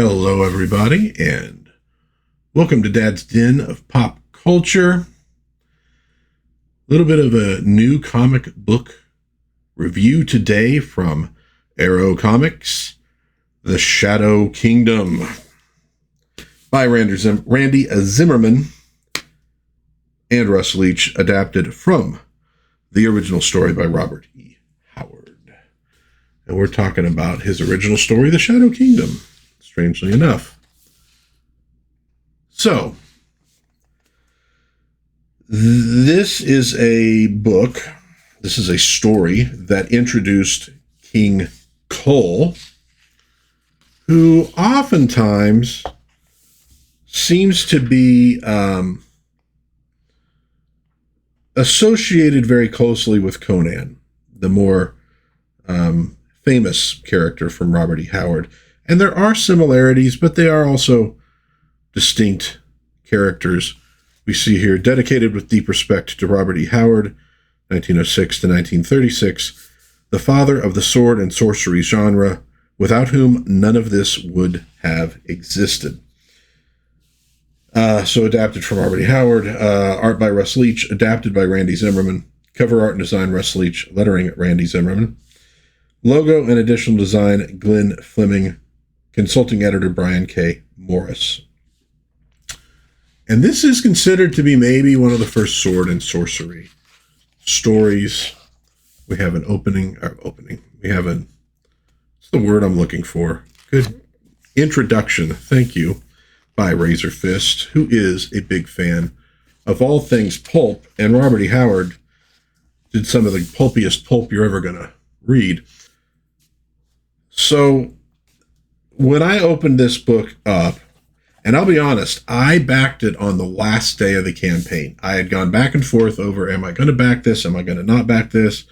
Hello, everybody, and welcome to Dad's Den of Pop Culture. A little bit of a new comic book review today from Arrow Comics, The Shadow Kingdom, by Randy Zimmerman and Russ Leach, adapted from the original story by Robert E. Howard. And we're talking about his original story, The Shadow Kingdom, strangely enough. So, this is a book, this is a story that introduced King Kull, who oftentimes seems to be associated very closely with Conan, the more famous character from Robert E. Howard. And there are similarities, but they are also distinct characters. We see here, dedicated with deep respect to Robert E. Howard, 1906 to 1936, the father of the sword and sorcery genre, without whom none of this would have existed. So adapted from Robert E. Howard, art by Russ Leach, adapted by Randy Zimmerman, cover art and design Russ Leach, lettering Randy Zimmerman, logo and additional design Glenn Fleming, consulting editor Brian K. Morris. And this is considered to be maybe one of the first sword and sorcery stories. We have an opening. We have what's the word I'm looking for? Good introduction. Thank you. By Razor Fist, who is a big fan of all things pulp, and Robert E. Howard did some of the pulpiest pulp you're ever going to read. So when I opened this book up, and I'll be honest, I backed it on the last day of the campaign. I had gone back and forth over, am I going to back this? Am I going to not back this?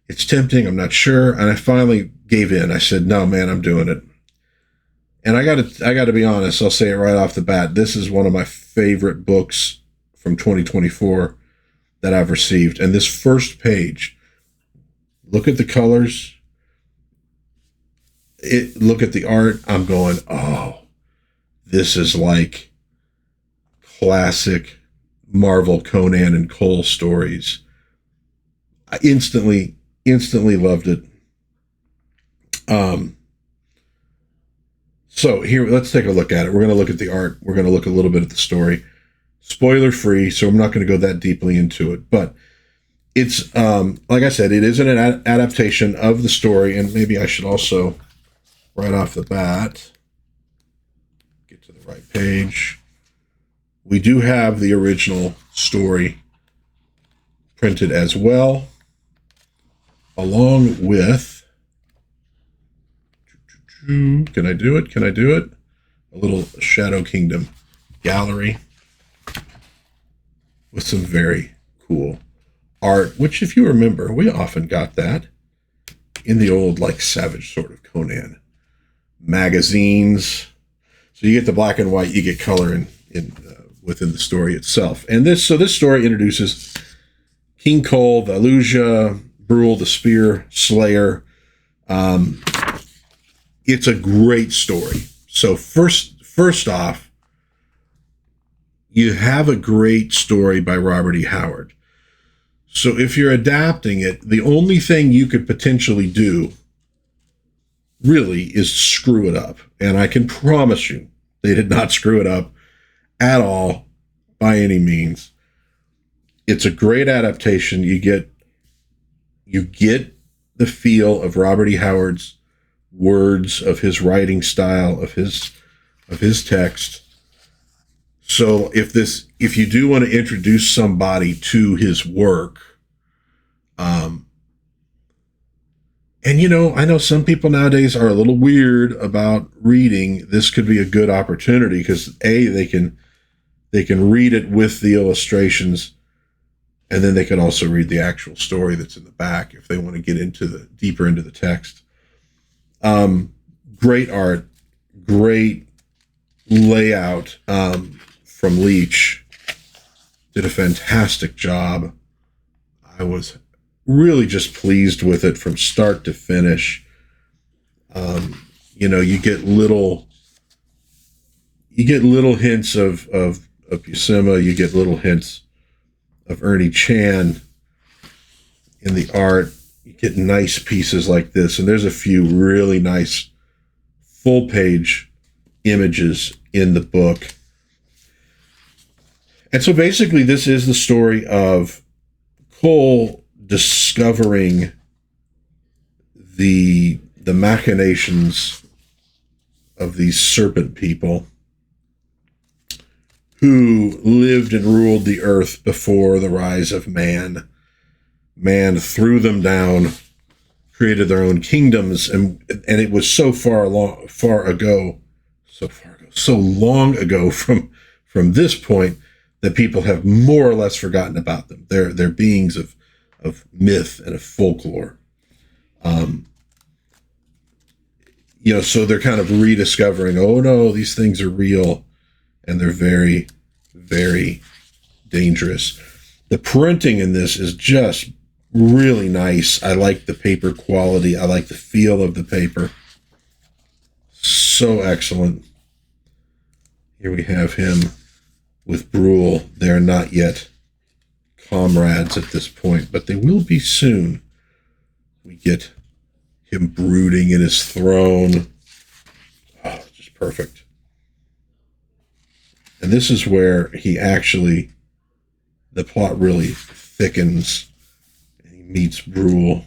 It's tempting. I'm not sure. And I finally gave in. I said, no, man, I'm doing it. And I got to be honest, I'll say it right off the bat. This is one of my favorite books from 2024 that I've received. And this first page, look at the colors. Look at the art. I'm going, oh, this is like classic Marvel, Conan, and Kull stories. I instantly loved it. So here, let's take a look at it. We're going to look at the art. We're going to look a little bit at the story. Spoiler free, so I'm not going to go that deeply into it. But it's, like I said, it is an adaptation of the story. And maybe I should also, right off the bat, get to the right page. We do have the original story printed as well, along with, can I do it? A little Shadow Kingdom gallery with some very cool art, which, if you remember, we often got that in the old, like, Savage sort of Conan magazines. So you get the black and white, you get color in within the story itself. And this story introduces King Kull, the Aluja, Brule, the Spear Slayer. It's a great story. So first off, you have a great story by Robert E. Howard. So if you're adapting it, the only thing you could potentially do really is screw it up. And I can promise you, they did not screw it up at all by any means. It's a great adaptation. You get the feel of Robert E. Howard's words, of his writing style, of his text. So if you do want to introduce somebody to his work, and I know some people nowadays are a little weird about reading. This could be a good opportunity because they can read it with the illustrations, and then they can also read the actual story that's in the back if they want to get deeper into the text. Great art, great layout from Leach. Did a fantastic job. I was really just pleased with it from start to finish. You get little you get little hints of Buscema. You get little hints of Ernie Chan in the art. You get nice pieces like this, and there's a few really nice full page images in the book. And so basically this is the story of Kull discovering the machinations of these serpent people who lived and ruled the earth before the rise of man. Man threw them down, created their own kingdoms, and it was so long ago from this point that people have more or less forgotten about them. They're beings of myth and of folklore. So they're kind of rediscovering, oh no, these things are real, and they're very, very dangerous. The printing in this is just really nice. I like the paper quality. I like the feel of the paper. So excellent. Here we have him with Brule. They're not yet comrades at this point, but they will be soon. We get him brooding in his throne. Oh, just perfect. And this is where the plot really thickens. And he meets Brule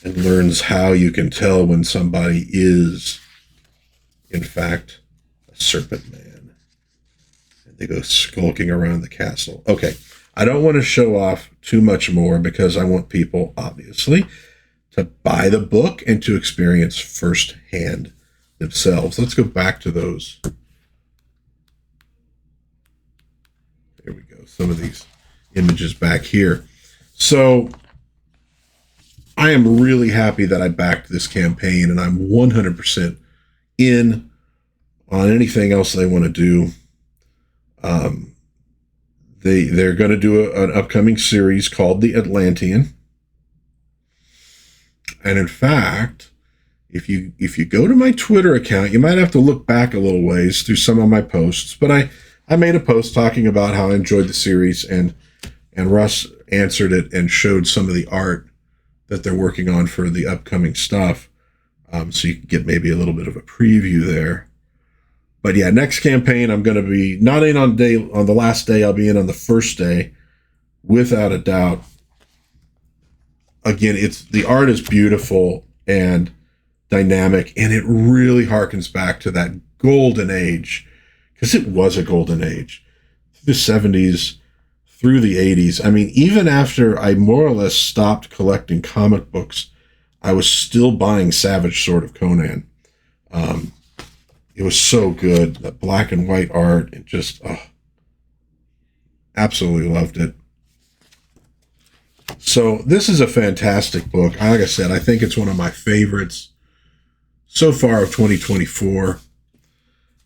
and learns how you can tell when somebody is, in fact, a serpent man. And they go skulking around the castle. Okay, I don't want to show off too much more because I want people, obviously, to buy the book and to experience firsthand themselves. Let's go back to those. There we go. Some of these images back here. So I am really happy that I backed this campaign, and I'm 100% in on anything else they want to do. They're going to do an upcoming series called The Atlantean. And in fact, if you go to my Twitter account, you might have to look back a little ways through some of my posts. But I made a post talking about how I enjoyed the series, and Russ answered it and showed some of the art that they're working on for the upcoming stuff. So you can get maybe a little bit of a preview there. But yeah, next campaign, I'm going to be not in on the last day. I'll be in on the first day, without a doubt. Again, the art is beautiful and dynamic, and it really harkens back to that golden age, because it was a golden age. The 70s through the 80s. I mean, even after I more or less stopped collecting comic books, I was still buying Savage Sword of Conan. It was so good. The black and white art, and just absolutely loved it. So this is a fantastic book. Like I said, I think it's one of my favorites so far of 2024.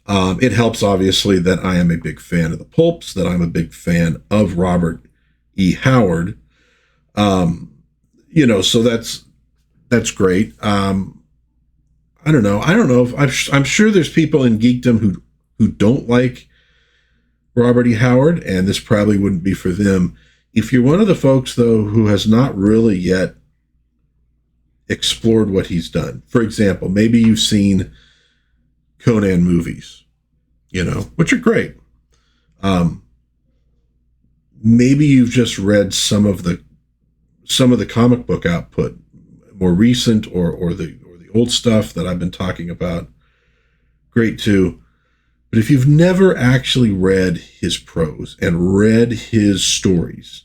It helps, obviously, that I am a big fan of the Pulps, that I'm a big fan of Robert E. Howard. So that's great. I don't know. I'm sure there's people in geekdom who don't like Robert E. Howard, and this probably wouldn't be for them. If you're one of the folks, though, who has not really yet explored what he's done, for example, maybe you've seen Conan movies, which are great. Maybe you've just read some of the comic book output, more recent or the old stuff that I've been talking about. Great too. But if you've never actually read his prose and read his stories,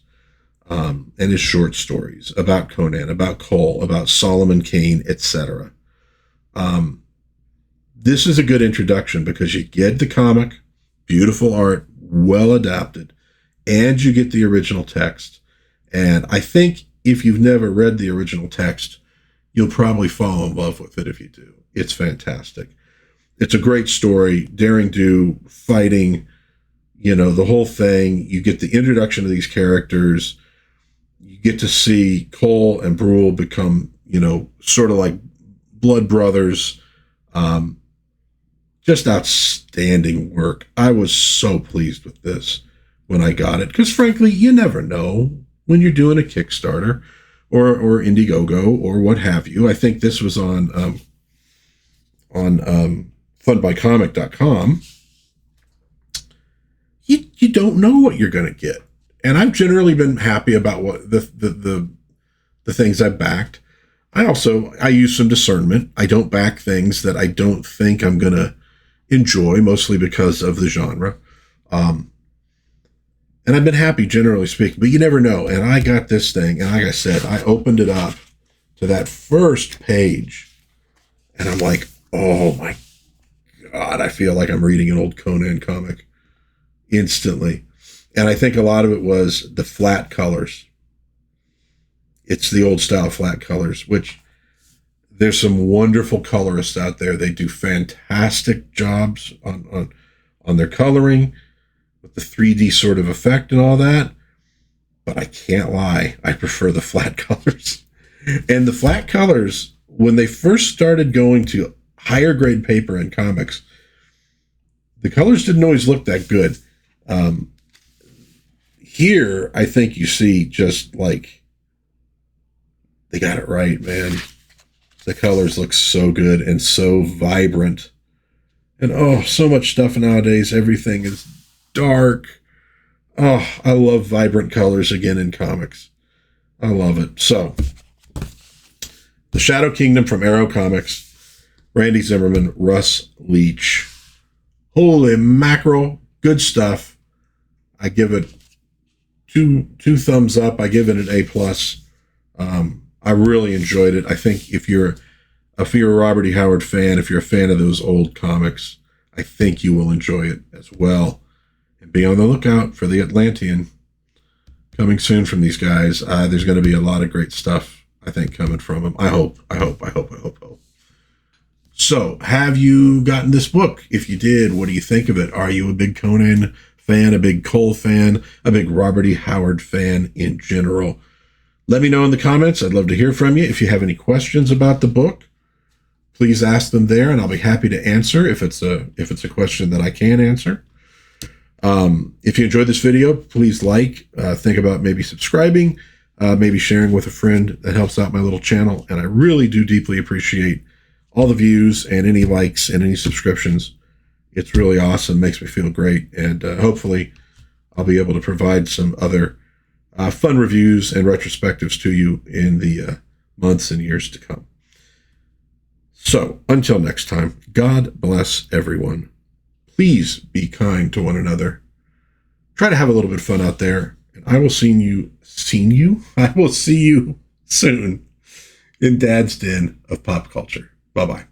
and his short stories about Conan, about Kull, about Solomon Kane, etc., this is a good introduction, because you get the comic, beautiful art, well adapted, and you get the original text. And I think if you've never read the original text, you'll probably fall in love with it if you do. It's fantastic. It's a great story, daring do, fighting, the whole thing. You get the introduction of these characters. You get to see Kull and Brule become, sort of like blood brothers. Just outstanding work. I was so pleased with this when I got it, because frankly, you never know when you're doing a Kickstarter or Indiegogo or what have you. I think this was on funbycomic.com. You don't know what you're going to get. And I've generally been happy about what the things I've backed. I use some discernment. I don't back things that I don't think I'm going to enjoy, mostly because of the genre. And I've been happy, generally speaking, but you never know. And I got this thing, and like I said, I opened it up to that first page, and I'm like, oh my God, I feel like I'm reading an old Conan comic instantly. And I think a lot of it was the flat colors. It's the old style flat colors, which there's some wonderful colorists out there. They do fantastic jobs on their coloring with the 3D sort of effect and all that. But I can't lie, I prefer the flat colors. And the flat colors, when they first started going to higher grade paper in comics, the colors didn't always look that good. Here, I think you see just like, they got it right, man. The colors look so good and so vibrant. And oh, so much stuff nowadays. Everything is dark. Oh, I love vibrant colors again in comics. I love it. So, The Shadow Kingdom from Arrow Comics. Randy Zimmerman, Russ Leach. Holy mackerel. Good stuff. I give it two thumbs up. I give it an A+. I really enjoyed it. I think if you're a Robert E. Howard fan, if you're a fan of those old comics, I think you will enjoy it as well. And be on the lookout for the Atlantean coming soon from these guys. There's going to be a lot of great stuff, I think, coming from them. I hope. So, have you gotten this book? If you did, what do you think of it? Are you a big Conan fan, a big Kull fan, a big Robert E. Howard fan in general? Let me know in the comments. I'd love to hear from you. If you have any questions about the book, please ask them there, and I'll be happy to answer if it's a question that I can answer. If you enjoyed this video, please think about maybe subscribing, maybe sharing with a friend. That helps out my little channel, and I really do deeply appreciate all the views and any likes and any subscriptions. It's really awesome, makes me feel great, and hopefully I'll be able to provide some other fun reviews and retrospectives to you in the months and years to come. So, until next time, God bless everyone. Please be kind to one another. Try to have a little bit of fun out there. And I will see you soon in Dad's Den of Pop Culture. Bye-bye.